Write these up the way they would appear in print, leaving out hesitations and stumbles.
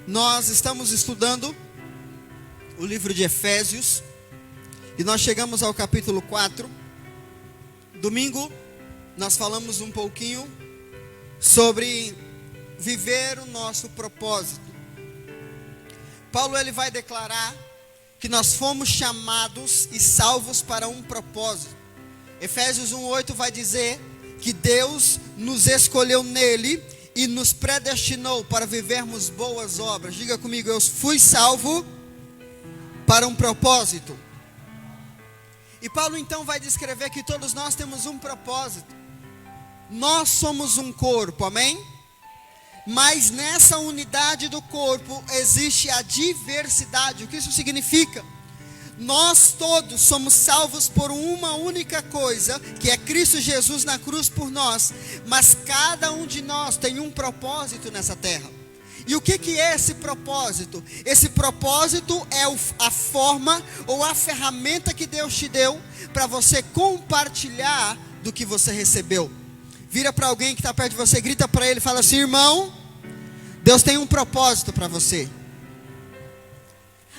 Nós estamos estudando o livro de Efésios e nós chegamos ao capítulo 4. Domingo nós falamos um pouquinho sobre viver o nosso propósito. Paulo ele vai declarar que nós fomos chamados e salvos para um propósito. Efésios 1:8 vai dizer que Deus nos escolheu nele e nos predestinou para vivermos boas obras. Diga comigo, eu fui salvo para um propósito. E Paulo então vai descrever que todos nós temos um propósito. Nós somos um corpo, amém? Mas nessa unidade do corpo existe a diversidade. O que isso significa? Nós todos somos salvos por uma única coisa, que é Cristo Jesus na cruz por nós. Mas cada um de nós tem um propósito nessa terra. E o que é esse propósito? Esse propósito é a forma ou a ferramenta que Deus te deu para você compartilhar do que você recebeu. Vira para alguém que está perto de você, grita para ele e fala assim: irmão, Deus tem um propósito para você.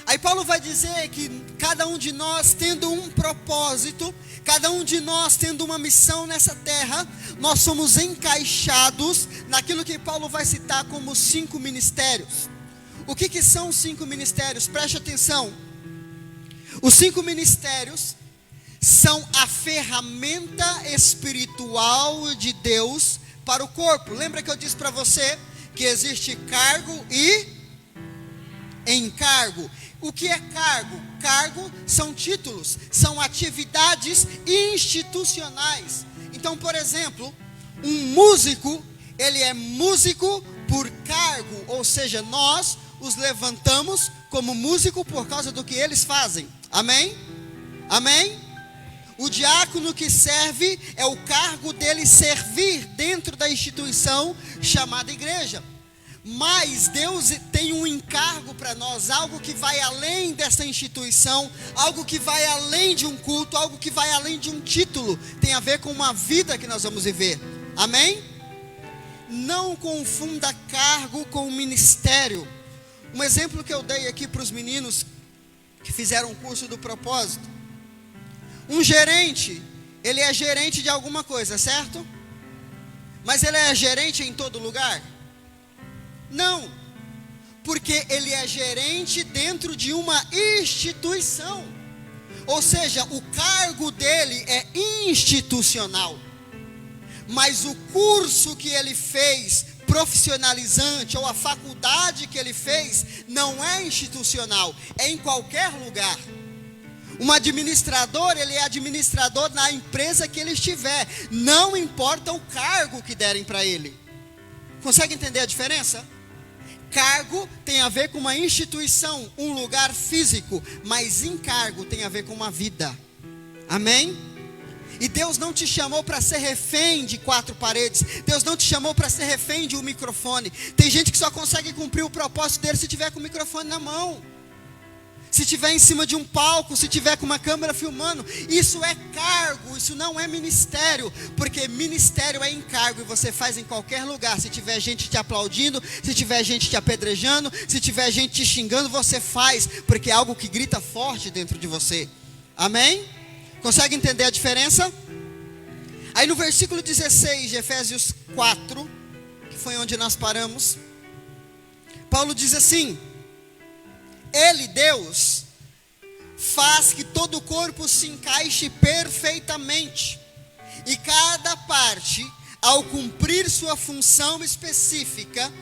Aí Paulo vai dizer que cada um de nós tendo um propósito, cada um de nós tendo uma missão nessa terra, nós somos encaixados naquilo que Paulo vai citar como 5 ministérios. O que são os 5 ministérios? Preste atenção. Os 5 ministérios são a ferramenta espiritual de Deus para o corpo. Lembra que eu disse para você que existe cargo e encargo? O que é cargo? Cargo são títulos, são atividades institucionais. Então, por exemplo, um músico, ele é músico por cargo, ou seja, nós os levantamos como músico por causa do que eles fazem. Amém? Amém? O diácono que serve é o cargo dele servir dentro da instituição chamada igreja. Mas Deus tem um encargo para nós, algo que vai além dessa instituição, algo que vai além de um culto, algo que vai além de um título, tem a ver com uma vida que nós vamos viver. Amém? Não confunda cargo com ministério. Um exemplo que eu dei aqui para os meninos que fizeram o curso do propósito. Um gerente, ele é gerente de alguma coisa, certo? Mas ele é gerente em todo lugar? Não, porque ele é gerente dentro de uma instituição. Ou seja, o cargo dele é institucional. Mas o curso que ele fez, profissionalizante, ou a faculdade que ele fez, não é institucional, é em qualquer lugar. Um administrador, ele é administrador na empresa que ele estiver, não importa o cargo que derem para ele. Consegue entender a diferença? Cargo tem a ver com uma instituição, um lugar físico, mas encargo tem a ver com uma vida. Amém? E Deus não te chamou para ser refém de 4 paredes. Deus não te chamou para ser refém de um microfone. Tem gente que só consegue cumprir o propósito dele se tiver com o microfone na mão, se tiver em cima de um palco, se tiver com uma câmera filmando. Isso é cargo, isso não é ministério. Porque ministério é encargo e você faz em qualquer lugar. Se tiver gente te aplaudindo, se tiver gente te apedrejando, se tiver gente te xingando, você faz, porque é algo que grita forte dentro de você. Amém? Consegue entender a diferença? Aí no versículo 16 de Efésios 4, que foi onde nós paramos, Paulo diz assim: Ele, Deus, faz que todo o corpo se encaixe perfeitamente, e cada parte, ao cumprir sua função específica,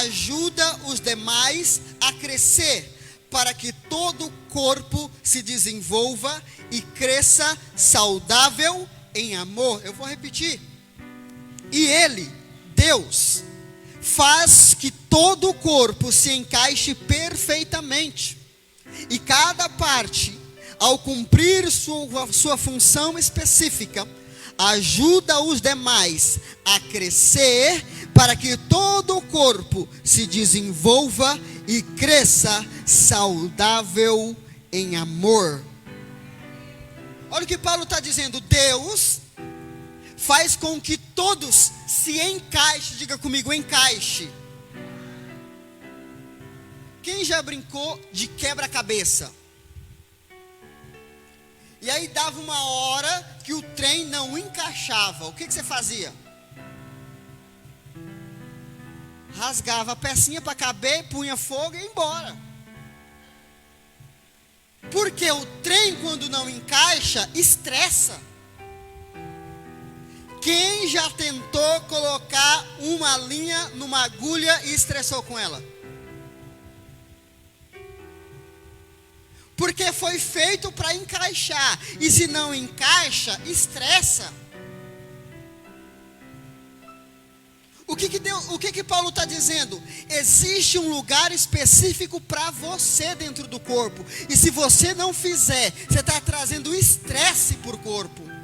ajuda os demais a crescer, para que todo o corpo se desenvolva e cresça saudável em amor. Eu vou repetir. E Ele, Deus, faz que todo o corpo se encaixe perfeitamente, e cada parte, ao cumprir sua função específica, ajuda os demais a crescer, para que todo o corpo se desenvolva e cresça saudável em amor. Olha o que Paulo está dizendo. Deus faz com que todos se encaixem. Diga comigo, encaixe. Quem já brincou de quebra-cabeça? E aí dava uma hora que o trem não encaixava. O que você fazia? Rasgava a pecinha para caber, punha fogo e ia embora. Porque o trem, quando não encaixa, estressa. Quem já tentou colocar uma linha numa agulha e estressou com ela? Porque foi feito para encaixar. E se não encaixa, estressa. O que Paulo está dizendo? Existe um lugar específico para você dentro do corpo. E se você não fizer, você está trazendo estresse para o corpo.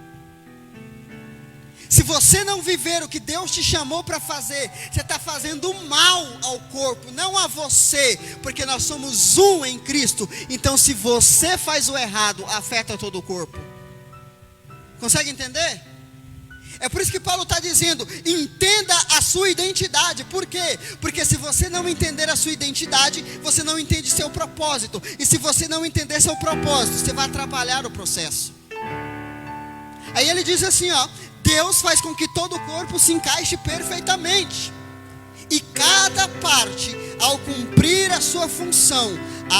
Se você não viver o que Deus te chamou para fazer, você está fazendo mal ao corpo, não a você, porque nós somos um em Cristo. Então, se você faz o errado, afeta todo o corpo. Consegue entender? É por isso que Paulo está dizendo, entenda a sua identidade. Por quê? Porque se você não entender a sua identidade, você não entende seu propósito. E se você não entender seu propósito, você vai atrapalhar o processo. Aí ele diz assim, ó: Deus faz com que todo o corpo se encaixe perfeitamente. E cada parte, ao cumprir a sua função,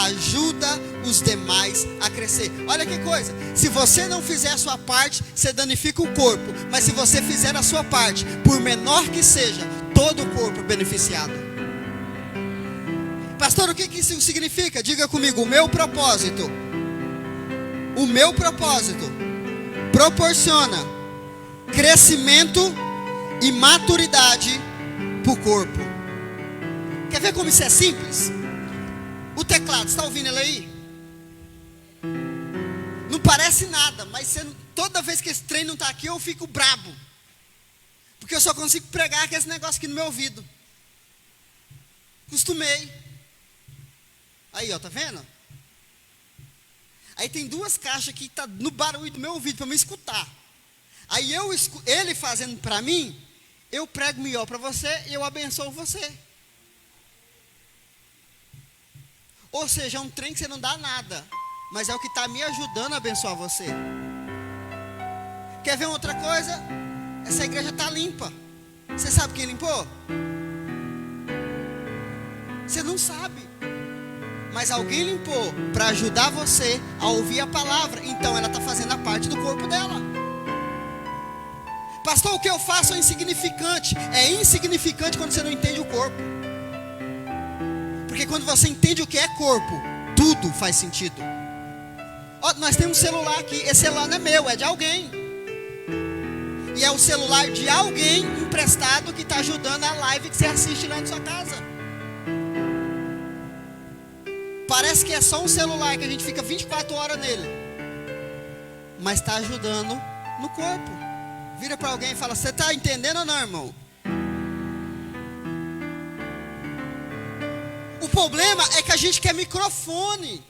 ajuda os demais a crescer. Olha que coisa, se você não fizer a sua parte, você danifica o corpo. Mas se você fizer a sua parte, por menor que seja, todo o corpo é beneficiado. Pastor, o que isso significa? Diga comigo: o meu propósito proporciona crescimento e maturidade para o corpo. Quer ver como isso é simples? O teclado, você está ouvindo ele aí? Não parece nada, mas toda vez que esse trem não está aqui, eu fico brabo. Porque eu só consigo pregar com esse negócio aqui no meu ouvido. Costumei. Aí, ó, tá vendo? Aí tem duas caixas que tá no barulho do meu ouvido para me escutar. Aí ele fazendo para mim, eu prego melhor para você e eu abençoo você. Ou seja, é um trem que você não dá nada, mas é o que está me ajudando a abençoar você. Quer ver outra coisa? Essa igreja está limpa. Você sabe quem limpou? Você não sabe. Mas alguém limpou para ajudar você a ouvir a palavra. Então ela está fazendo a parte do corpo dela. Pastor, o que eu faço é insignificante. É insignificante quando você não entende o corpo. Porque quando você entende o que é corpo, tudo faz sentido. Ó, nós temos um celular aqui. Esse celular não é meu, é de alguém. E é o celular de alguém emprestado que está ajudando a live que você assiste lá na sua casa. Parece que é só um celular que a gente fica 24 horas nele, mas está ajudando no corpo. Vira para alguém e fala: você está entendendo ou não, irmão? O problema é que a gente quer microfone,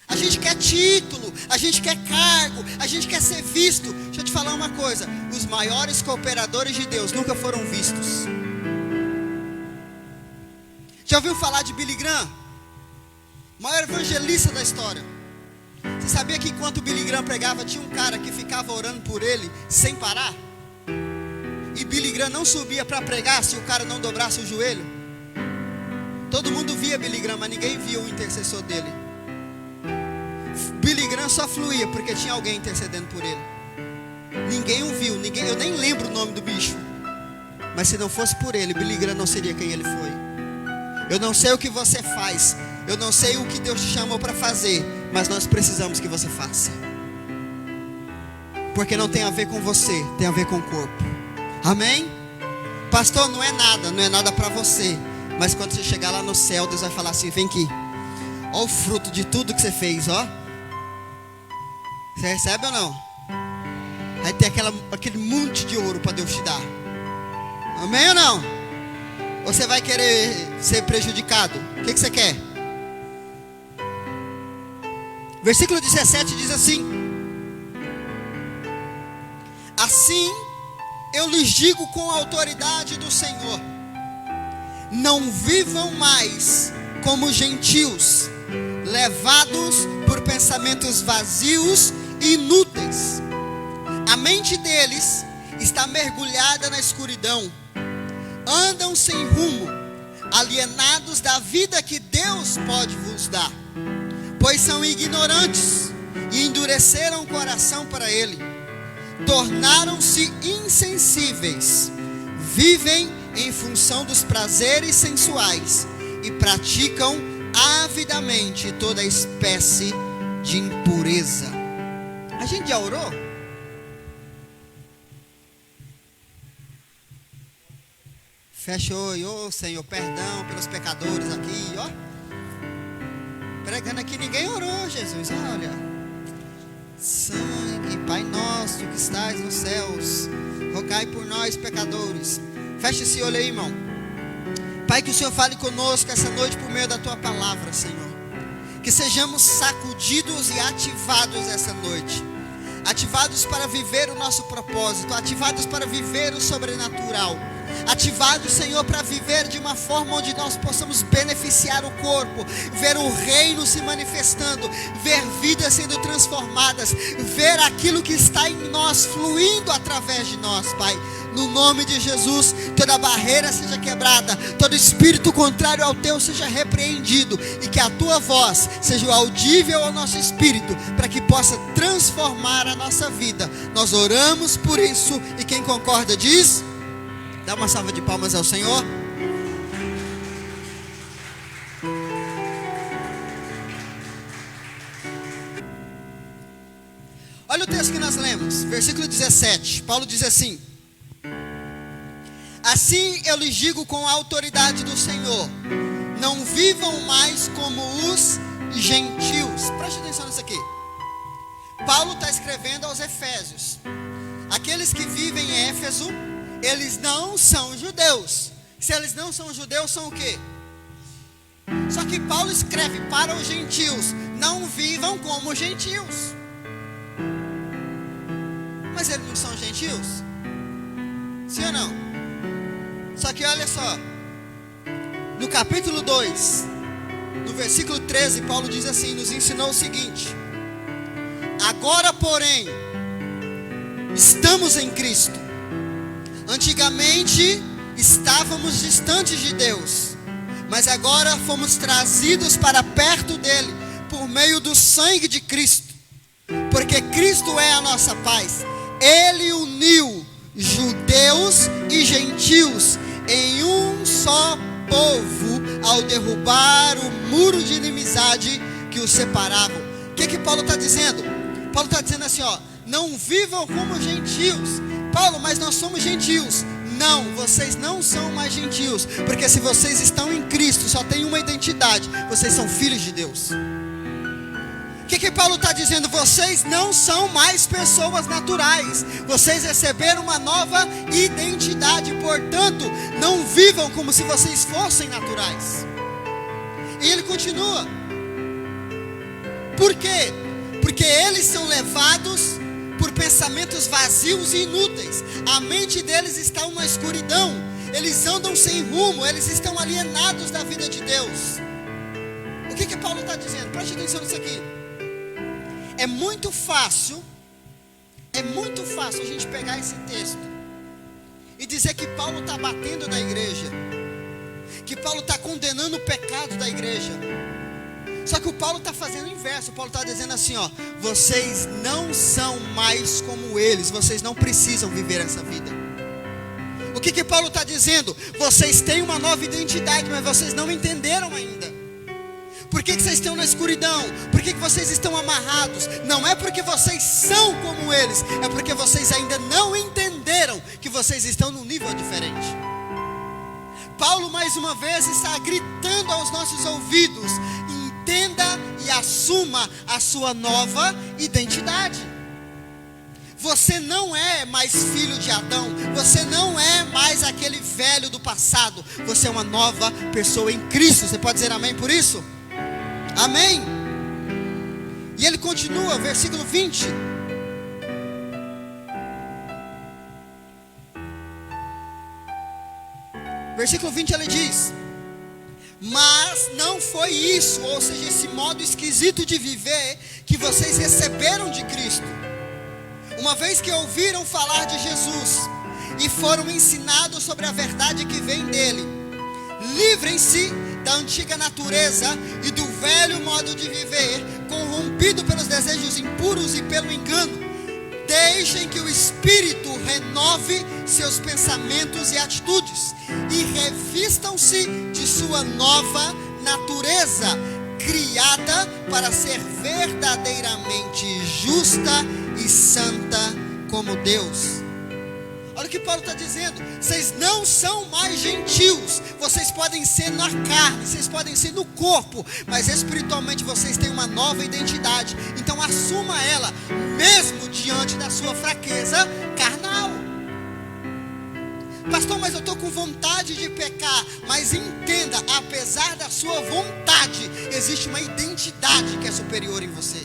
a gente quer título, a gente quer cargo, a gente quer ser visto. Deixa eu te falar uma coisa: os maiores cooperadores de Deus nunca foram vistos. Já ouviu falar de Billy Graham? Maior evangelista da história. Você sabia que enquanto Billy Graham pregava, tinha um cara que ficava orando por ele sem parar? E Billy Graham não subia para pregar se o cara não dobrasse o joelho. Todo mundo via Billy Graham, mas ninguém via o intercessor dele. Billy Graham só fluía porque tinha alguém intercedendo por ele. Ninguém o viu, eu nem lembro o nome do bicho. Mas se não fosse por ele, Billy Graham não seria quem ele foi. Eu não sei o que você faz, eu não sei o que Deus te chamou para fazer, mas nós precisamos que você faça. Porque não tem a ver com você, tem a ver com o corpo. Amém? Pastor, não é nada para você. Mas quando você chegar lá no céu, Deus vai falar assim: vem aqui, ó o fruto de tudo que você fez, ó. Você recebe ou não? Vai ter aquele monte de ouro para Deus te dar. Amém ou não? Ou você vai querer ser prejudicado? O que você quer? Versículo 17 diz assim: assim eu lhes digo com a autoridade do Senhor: não vivam mais como gentios, levados por pensamentos vazios e inúteis. A mente deles está mergulhada na escuridão. Andam sem rumo, alienados da vida que Deus pode vos dar, pois são ignorantes e endureceram o coração para Ele. Tornaram-se insensíveis, vivem em função dos prazeres sensuais e praticam avidamente toda espécie de impureza. A gente já orou? Fecha o olho, Senhor, perdão pelos pecadores aqui, ó. Pregando aqui, ninguém orou, Jesus, olha. Sangue, Pai nosso que estais nos céus, rogai por nós, pecadores. Fecha esse olho aí, irmão. Pai, que o Senhor fale conosco essa noite por meio da Tua palavra, Senhor. Que sejamos sacudidos e ativados essa noite. Ativados para viver o nosso propósito. Ativados para viver o sobrenatural. Ativados, Senhor, para viver de uma forma onde nós possamos beneficiar o corpo, ver o reino se manifestando, ver vidas sendo transformadas, ver aquilo que está em nós fluindo através de nós, Pai. No nome de Jesus, toda barreira seja quebrada, todo espírito contrário ao Teu seja repreendido, e que a Tua voz seja audível ao nosso espírito, para que possa transformar a nossa vida. Nós oramos por isso, e quem concorda diz: dá uma salva de palmas ao Senhor. Olha o texto que nós lemos, versículo 17. Paulo diz assim: assim eu lhes digo com a autoridade do Senhor, não vivam mais como os gentios. Preste atenção nisso aqui. Paulo está escrevendo aos Efésios. Aqueles que vivem em Éfeso, eles não são judeus. Se eles não são judeus, são o quê? Só que Paulo escreve para os gentios: não vivam como gentios. Mas eles não são gentios? Sim ou não? Só que olha só, no capítulo 2, no versículo 13, Paulo diz assim, nos ensinou o seguinte: agora porém, estamos em Cristo. Antigamente estávamos distantes de Deus, mas agora fomos trazidos para perto dele por meio do sangue de Cristo, porque Cristo é a nossa paz. Ele uniu judeus e gentios em um só povo ao derrubar o muro de inimizade que os separava. O que Paulo está dizendo? Paulo está dizendo assim, ó: não vivam como gentios. Paulo, mas nós somos gentios. Não, vocês não são mais gentios, porque se vocês estão em Cristo, só tem uma identidade: vocês são filhos de Deus. O que Paulo está dizendo? Vocês não são mais pessoas naturais, vocês receberam uma nova identidade, portanto, não vivam como se vocês fossem naturais. E ele continua: por quê? Porque eles são levados por pensamentos vazios e inúteis. A mente deles está na escuridão, eles andam sem rumo, eles estão alienados da vida de Deus. O que Paulo está dizendo? Preste atenção nisso aqui. É muito fácil a gente pegar esse texto e dizer que Paulo está batendo na igreja, que Paulo está condenando o pecado da igreja. Só que o Paulo está fazendo o inverso. O Paulo está dizendo assim, ó: vocês não são mais como eles, vocês não precisam viver essa vida. O que Paulo está dizendo? Vocês têm uma nova identidade, mas vocês não entenderam ainda. Por que vocês estão na escuridão? Por que vocês estão amarrados? Não é porque vocês são como eles, é porque vocês ainda não entenderam que vocês estão num nível diferente. Paulo mais uma vez está gritando aos nossos ouvidos: entenda e assuma a sua nova identidade. Você não é mais filho de Adão, você não é mais aquele velho do passado, você é uma nova pessoa em Cristo. Você pode dizer amém por isso? Amém? E ele continua, versículo 20. Versículo 20 ele diz: mas Mas não foi isso, ou seja, esse modo esquisito de viver que vocês receberam de Cristo. Uma vez que ouviram falar de Jesus e foram ensinados sobre a verdade que vem dele, livrem-se da antiga natureza e do velho modo de viver, corrompido pelos desejos impuros e pelo engano. Deixem que o Espírito renove seus pensamentos e atitudes e revistam-se de sua nova natureza, criada para ser verdadeiramente justa e santa como Deus. Olha o que Paulo está dizendo: vocês não são mais gentios, vocês podem ser na carne, vocês podem ser no corpo, mas espiritualmente vocês têm uma nova identidade. Então assuma ela, mesmo diante da sua fraqueza carnal. Pastor, mas eu estou com vontade de pecar. Mas entenda, apesar da sua vontade, existe uma identidade que é superior em você.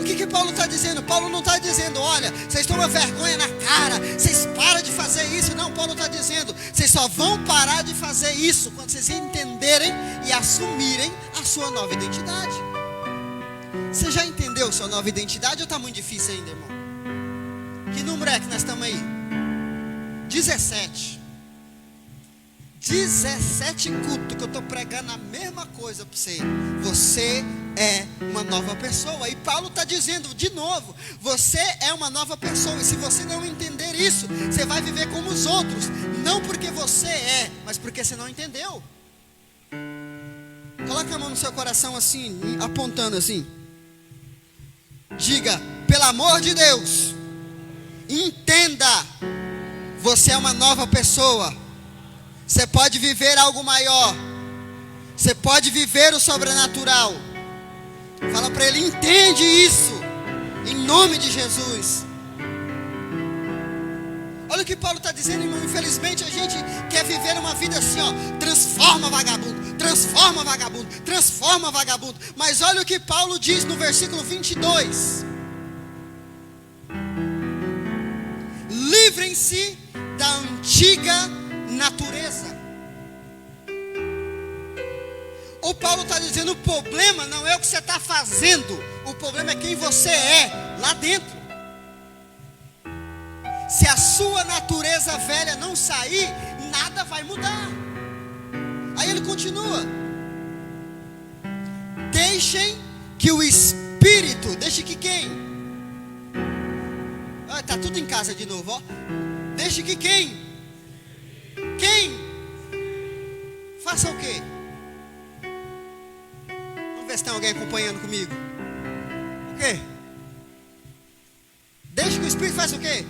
O que Paulo está dizendo? Paulo não está dizendo, olha, vocês tomam vergonha na cara, vocês param de fazer isso. Não, Paulo está dizendo, vocês só vão parar de fazer isso quando vocês entenderem e assumirem a sua nova identidade. Você já entendeu sua nova identidade ou está muito difícil ainda, irmão? Que número é que nós estamos aí? 17 cultos que eu estou pregando a mesma coisa para você. Você é uma nova pessoa. E Paulo está dizendo de novo, você é uma nova pessoa. E se você não entender isso, você vai viver como os outros. Não porque você é, mas porque você não entendeu. Coloca a mão no seu coração assim, apontando assim. Diga, pelo amor de Deus, entenda, você é uma nova pessoa. Você pode viver algo maior. Você pode viver o sobrenatural. Fala para ele, entende isso, em nome de Jesus. Olha o que Paulo está dizendo, irmão. Infelizmente a gente quer viver uma vida assim, ó, transforma vagabundo, transforma vagabundo, transforma vagabundo. Mas olha o que Paulo diz no versículo 22. Livrem-se da antiga natureza. O Paulo está dizendo, o problema não é o que você está fazendo, o problema é quem você é lá dentro. Se a sua natureza velha não sair, nada vai mudar. Aí ele continua, deixem que o Espírito, deixe que quem? Está tudo em casa de novo, ó. Deixe que quem? Quem? Faça o quê? Vamos ver se tem alguém acompanhando comigo. O quê? Deixe que o Espírito faça o quê?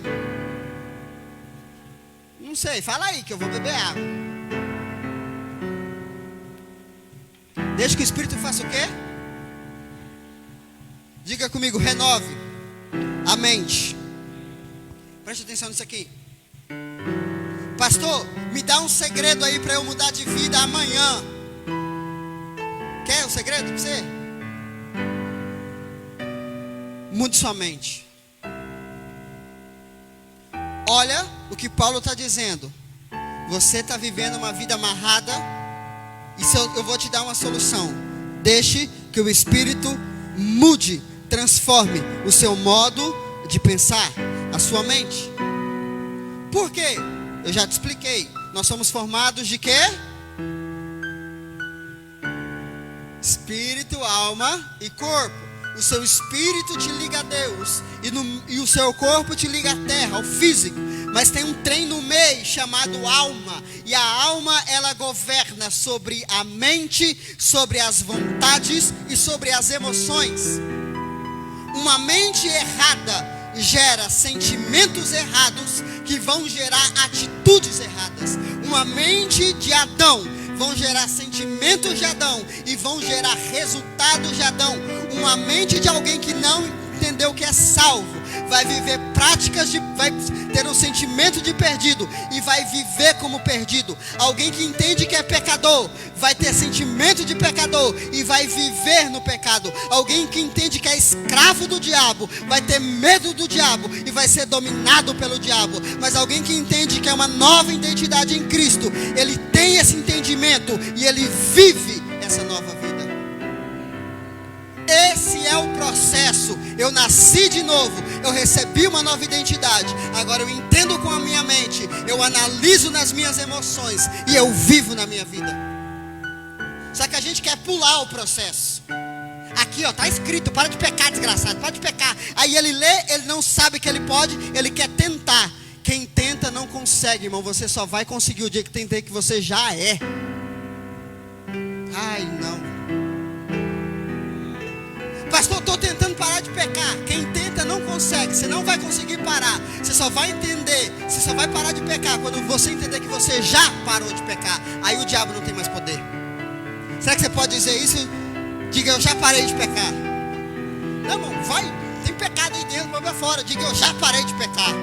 Não sei, fala aí que eu vou beber água. Deixe que o Espírito faça o quê? Diga comigo, renove a mente. Preste atenção nisso aqui. Pastor, me dá um segredo aí para eu mudar de vida amanhã. Quer um segredo para você? Mude sua mente. Olha o que Paulo está dizendo. Você está vivendo uma vida amarrada. E eu vou te dar uma solução. Deixe que o Espírito mude, transforme o seu modo de pensar, a sua mente. Por quê? Eu já te expliquei. Nós somos formados de quê? Espírito, alma e corpo. O seu espírito te liga a Deus e o seu corpo te liga à terra, ao físico. Mas tem um trem no meio chamado alma. E a alma, ela governa sobre a mente, sobre as vontades e sobre as emoções. Uma mente errada gera sentimentos errados que vão gerar atitudes erradas. Uma mente de Adão vão gerar sentimentos de Adão e vão gerar resultados de Adão. Uma mente de alguém que não entendeu que é salvo vai viver práticas vai ter um sentimento de perdido e vai viver como perdido. Alguém que entende que é pecador vai ter sentimento de pecador e vai viver no pecado. Alguém que entende que é escravo do diabo vai ter medo do diabo e vai ser dominado pelo diabo. Mas alguém que entende que é uma nova identidade em Cristo, ele tem esse entendimento. entendimento e ele vive essa nova vida. Esse é o processo. Eu nasci de novo, eu recebi uma nova identidade. Agora eu entendo com a minha mente, eu analiso nas minhas emoções e eu vivo na minha vida. Só que a gente quer pular o processo. Aqui, ó, tá escrito: para de pecar, desgraçado, para de pecar. Aí ele lê, ele não sabe que ele pode, ele quer tentar. Quem tenta não consegue, irmão. Você só vai conseguir o dia que tentei, que você já é. Ai, não. Pastor, estou tentando parar de pecar. Quem tenta não consegue. Você não vai conseguir parar. Você só vai entender, você só vai parar de pecar quando você entender que você já parou de pecar. Aí o diabo não tem mais poder. Será que você pode dizer isso? Diga: eu já parei de pecar. Não, irmão, vai. Tem pecado aí dentro, vai pra fora. Diga: eu já parei de pecar.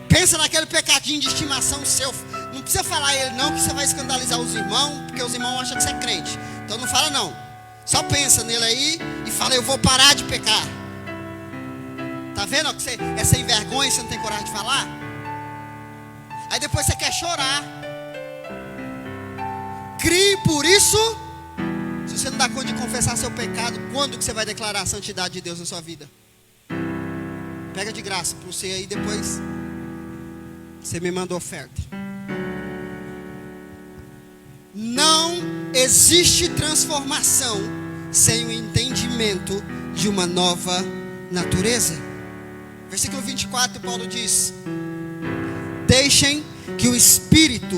Pensa naquele pecadinho de estimação seu. Não precisa falar ele não, que você vai escandalizar os irmãos, porque os irmãos acham que você é crente. Então não fala não. Só pensa nele aí e fala: eu vou parar de pecar. Tá vendo que você é sem vergonha e você não tem coragem de falar? Aí depois você quer chorar. Crie por isso. Se você não dá conta de confessar seu pecado, quando que você vai declarar a santidade de Deus na sua vida? Pega de graça para você aí, depois você me manda oferta. Não existe transformação sem o entendimento de uma nova natureza. Versículo 24, Paulo diz: deixem que o Espírito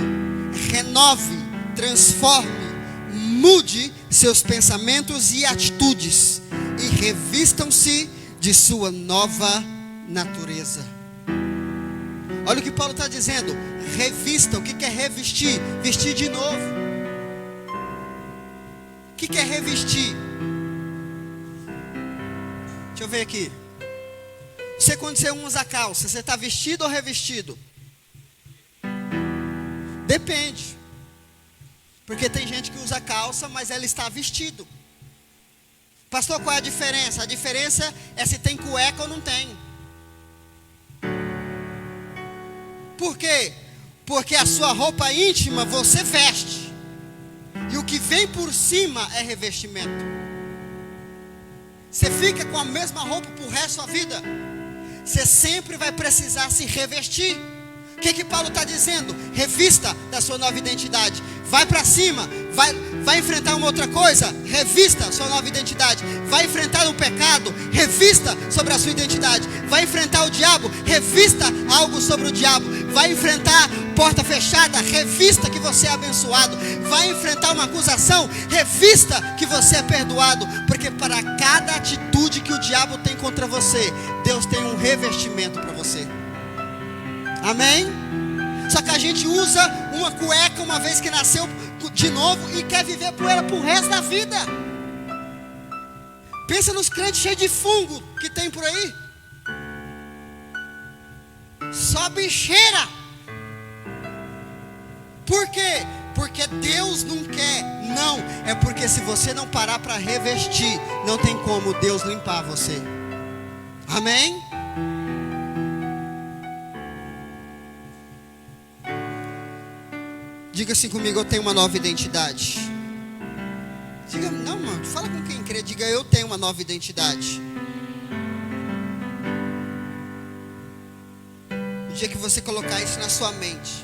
renove, transforme, mude seus pensamentos e atitudes, e revistam-se de sua nova natureza. Olha o que Paulo está dizendo: revista. O que é revestir? Vestir de novo. O que é revestir? Deixa eu ver aqui. Você, quando você usa calça, você está vestido ou revestido? Depende. Porque tem gente que usa calça, mas ela está vestido. Pastor, qual é a diferença? A diferença é se tem cueca ou não tem. Por quê? Porque a sua roupa íntima você veste. E o que vem por cima é revestimento. Você fica com a mesma roupa pro resto da sua vida. Você sempre vai precisar se revestir. O que Paulo está dizendo? Revista da sua nova identidade. Vai para cima. Vai enfrentar uma outra coisa? Revista a sua nova identidade. Vai enfrentar um pecado? Revista sobre a sua identidade. Vai enfrentar o diabo? Revista algo sobre o diabo. Vai enfrentar porta fechada? Revista que você é abençoado. Vai enfrentar uma acusação? Revista que você é perdoado. Porque para cada atitude que o diabo tem contra você, Deus tem um revestimento para você. Amém? Só que a gente usa uma cueca uma vez que nasceu de novo e quer viver por ela pro resto da vida. Pensa nos crentes cheios de fungo que tem por aí. Só bicheira. Por quê? Porque Deus não quer. Não, é porque se você não parar para revestir, não tem como Deus limpar você. Amém? Diga assim comigo: eu tenho uma nova identidade. Diga: não, mano, fala com quem crê. Diga: eu tenho uma nova identidade. O dia que você colocar isso na sua mente,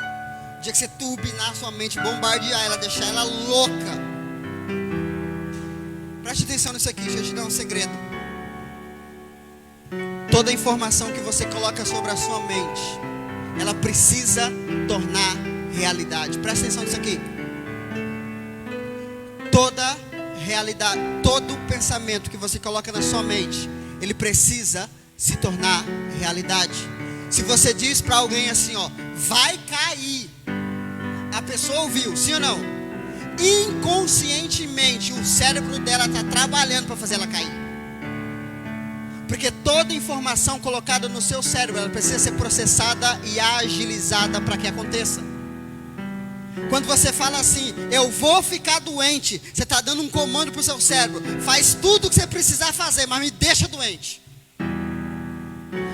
o dia que você turbinar a sua mente, bombardear ela, deixar ela louca. Preste atenção nisso aqui, deixa eu te dar um segredo. Toda informação que você coloca sobre a sua mente, ela precisa tornar realidade. Presta atenção nisso aqui. Toda realidade, todo pensamento que você coloca na sua mente, ele precisa se tornar realidade. Se você diz para alguém assim, ó, vai cair, a pessoa ouviu, sim ou não? Inconscientemente o cérebro dela está trabalhando para fazer ela cair. Porque toda informação colocada no seu cérebro, ela precisa ser processada e agilizada para que aconteça. Quando você fala assim, eu vou ficar doente, você está dando um comando para o seu cérebro: faz tudo o que você precisar fazer, mas me deixa doente.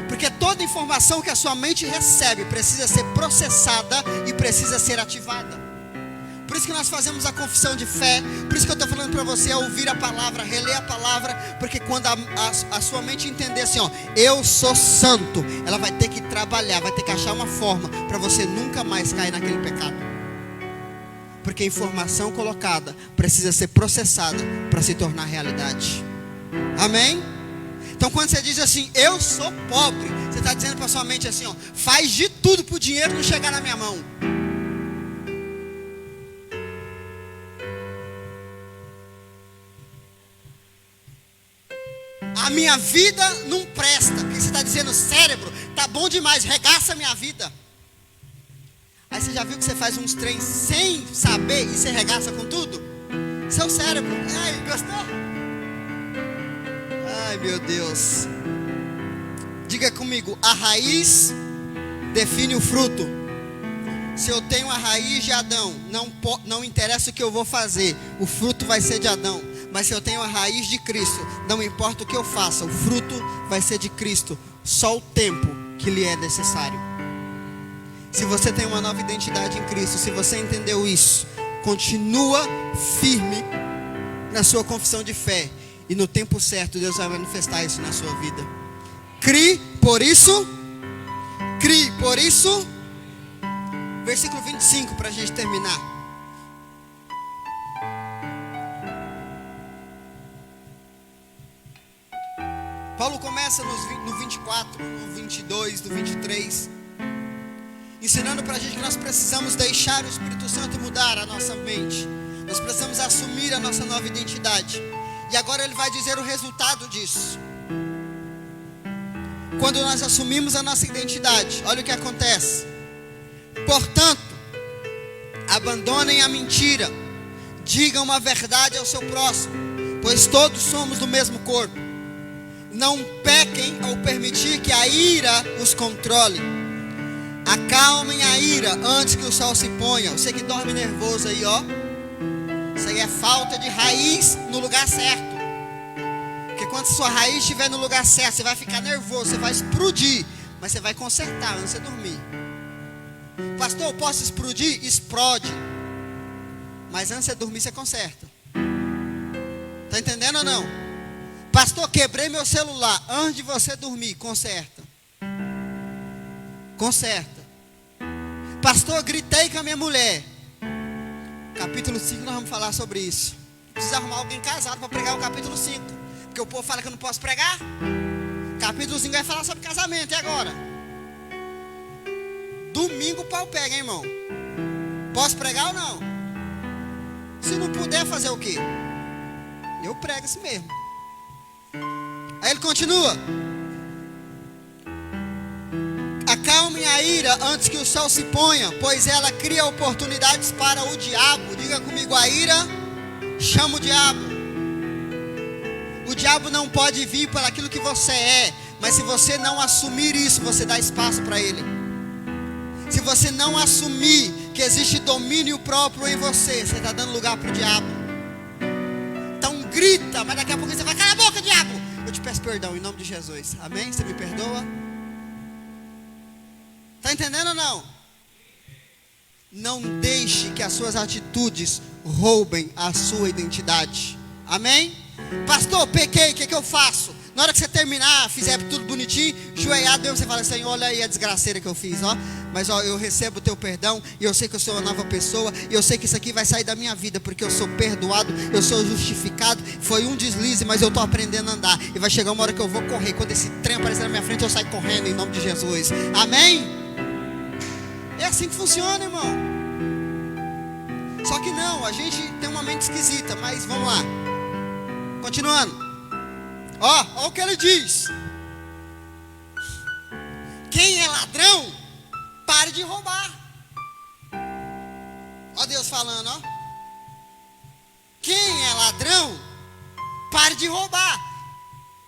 Porque toda informação que a sua mente recebe precisa ser processada e precisa ser ativada. Por isso que nós fazemos a confissão de fé. Por isso que eu estou falando para você, ouvir a palavra, reler a palavra. Porque quando a sua mente entender assim, ó, eu sou santo, ela vai ter que trabalhar, vai ter que achar uma forma para você nunca mais cair naquele pecado. Porque a informação colocada precisa ser processada para se tornar realidade. Amém? Então quando você diz assim, eu sou pobre, você está dizendo para sua mente assim, ó, faz de tudo para o dinheiro não chegar na minha mão. A minha vida não presta. Porque você está dizendo, cérebro, tá bom demais, regaça a minha vida. Aí você já viu que você faz uns treinos sem saber e você regaça com tudo? Seu cérebro, ai, gostou? Ai, meu Deus. Diga comigo, a raiz define o fruto. Se eu tenho a raiz de Adão, não interessa o que eu vou fazer, o fruto vai ser de Adão. Mas se eu tenho a raiz de Cristo, não importa o que eu faça, o fruto vai ser de Cristo. Só o tempo que lhe é necessário. Se você tem uma nova identidade em Cristo, se você entendeu isso, continua firme na sua confissão de fé. E no tempo certo, Deus vai manifestar isso na sua vida. Crie, por isso. Crie, por isso. Versículo 25, para a gente terminar. Paulo começa no 24, no 22, no 23, ensinando para a gente que nós precisamos deixar o Espírito Santo mudar a nossa mente. Nós precisamos assumir a nossa nova identidade. E agora ele vai dizer o resultado disso. Quando nós assumimos a nossa identidade, olha o que acontece. Portanto, abandonem a mentira, digam a verdade ao seu próximo, pois todos somos do mesmo corpo. Não pequem ao permitir que a ira os controle. Acalmem a ira antes que o sol se ponha. Você que dorme nervoso aí, ó, isso aí é falta de raiz no lugar certo. Porque quando sua raiz estiver no lugar certo, você vai ficar nervoso, você vai explodir. Mas você vai consertar antes de você dormir. Pastor, eu posso explodir? Explode. Mas antes de você dormir, você conserta. Está entendendo ou não? Pastor, quebrei meu celular. Antes de você dormir, conserta. Conserta. Pastor, gritei com a minha mulher. Capítulo 5 nós vamos falar sobre isso. Precisa arrumar alguém casado para pregar o capítulo 5. Porque o povo fala que eu não posso pregar. Capítulo 5 vai falar sobre casamento. E agora? Domingo o pau pega, hein, irmão? Posso pregar ou não? Se não puder, fazer o quê? Eu prego assim mesmo. Aí ele continua. Acalmem a ira antes que o sol se ponha, pois ela cria oportunidades para o diabo. Diga comigo, a ira chama o diabo. O diabo não pode vir para aquilo que você é, mas se você não assumir isso, você dá espaço para ele. Se você não assumir que existe domínio próprio em você, você está dando lugar para o diabo. Então grita, mas daqui a pouco você vai, cala a boca, diabo. Eu te peço perdão em nome de Jesus. Amém? Você me perdoa? Está entendendo ou não? Não deixe que as suas atitudes roubem a sua identidade. Amém? Pastor, pequei, o que eu faço? Na hora que você terminar, fizer tudo bonitinho, joelhado, você fala, Senhor, olha aí a desgraceira que eu fiz, ó. Mas ó, eu recebo o teu perdão, e eu sei que eu sou uma nova pessoa, e eu sei que isso aqui vai sair da minha vida, porque eu sou perdoado, eu sou justificado. Foi um deslize, mas eu estou aprendendo a andar. E vai chegar uma hora que eu vou correr. Quando esse trem aparecer na minha frente, eu saio correndo em nome de Jesus. Amém? É assim que funciona, irmão. Só que não, a gente tem uma mente esquisita, mas vamos lá. Continuando. Ó o que ele diz. Quem é ladrão, pare de roubar. Ó Deus falando, ó. Quem é ladrão, pare de roubar.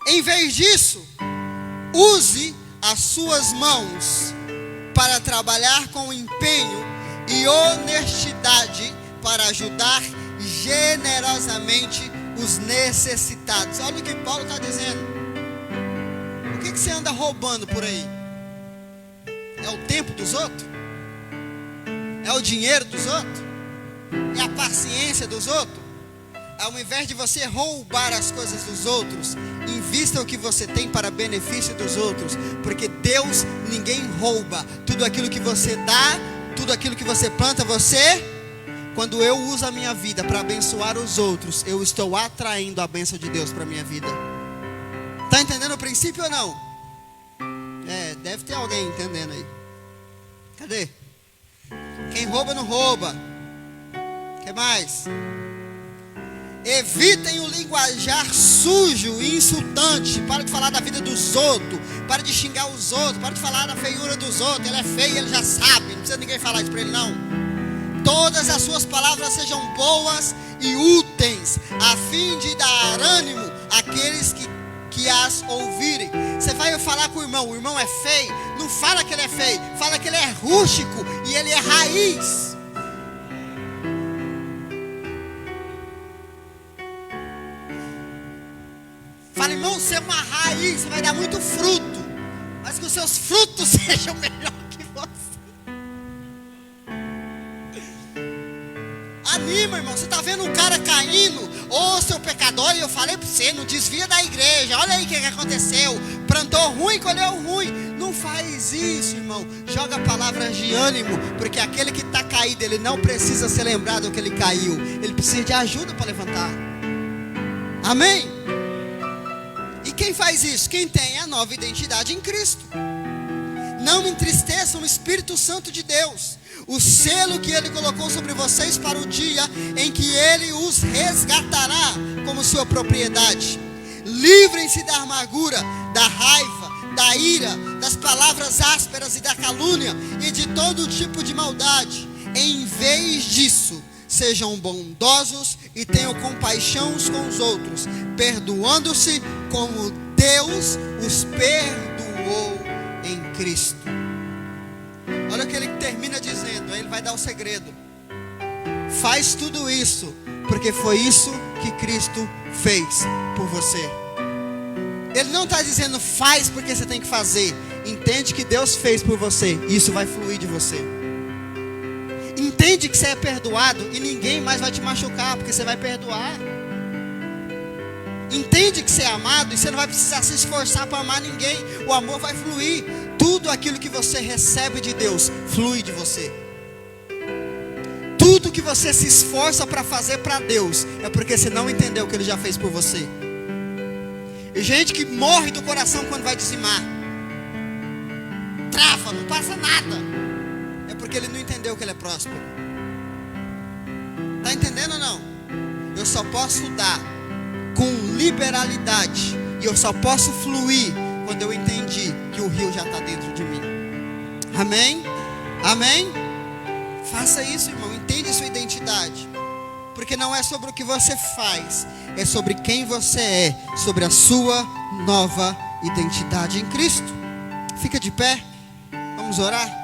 Em vez disso, use as suas mãos para trabalhar com empenho e honestidade para ajudar generosamente os necessitados. Olha o que Paulo está dizendo. O que você anda roubando por aí? É o tempo dos outros? É o dinheiro dos outros? É a benefício dos outros, ao invés de você roubar as coisas dos outros, invista o que você tem para benefício dos outros, porque Deus ninguém rouba. Tudo aquilo que você dá, tudo aquilo que você planta, quando eu uso a minha vida para abençoar os outros, eu estou atraindo a bênção de Deus para a minha vida. Está entendendo o princípio ou não? Deve ter alguém entendendo aí. Cadê? Quem rouba não rouba. O que mais? Evitem o linguajar sujo e insultante. Para de falar da vida dos outros. Para de xingar os outros. Para de falar da feiura dos outros. Ele é feio, ele já sabe. Não precisa ninguém falar isso para ele, não. Todas as suas palavras sejam boas e úteis, a fim de dar ânimo àqueles que as ouvirem. Você vai falar com o irmão é feio. Não fala que ele é feio. Fala que ele é rústico e ele é raiz. Fala, irmão, você é uma raiz, você vai dar muito fruto, mas que os seus frutos sejam melhor que você. Anima, irmão. Você está vendo um cara caindo, seu pecador, e eu falei para você, não desvia da igreja. Olha aí o que aconteceu, plantou ruim, colheu ruim. Não faz isso, irmão. Joga palavras de ânimo, porque aquele que está caído, ele não precisa ser lembrado que ele caiu, ele precisa de ajuda para levantar. Amém? E quem faz isso? Quem tem a nova identidade em Cristo. Não entristeçam o Espírito Santo de Deus, o selo que Ele colocou sobre vocês para o dia em que Ele os resgatará como sua propriedade. Livrem-se da amargura, da raiva, da ira, das palavras ásperas e da calúnia e de todo tipo de maldade. Em vez disso, sejam bondosos e tenham compaixão uns com os outros, perdoando-se como Deus os perdoou em Cristo. Olha o que ele termina dizendo, ele vai dar o segredo. Faz tudo isso, porque foi isso que Cristo fez por você. Ele não está dizendo faz porque você tem que fazer. Entende que Deus fez por você, e isso vai fluir de você. Entende que você é perdoado e ninguém mais vai te machucar, porque você vai perdoar. Entende que você é amado e você não vai precisar se esforçar para amar ninguém. O amor vai fluir. Tudo aquilo que você recebe de Deus flui de você. Tudo que você se esforça para fazer para Deus é porque você não entendeu o que Ele já fez por você. E gente que morre do coração quando vai dizimar, trava, não passa nada, é porque ele não entendeu que ele é próspero. Está entendendo ou não? Eu só posso dar com liberalidade, e eu só posso fluir quando eu entendi que o rio já está dentro de mim. Amém? Amém? Faça isso, irmão. Entende sua identidade, porque não é sobre o que você faz, é sobre quem você é, sobre a sua nova identidade em Cristo. Fica de pé, vamos orar.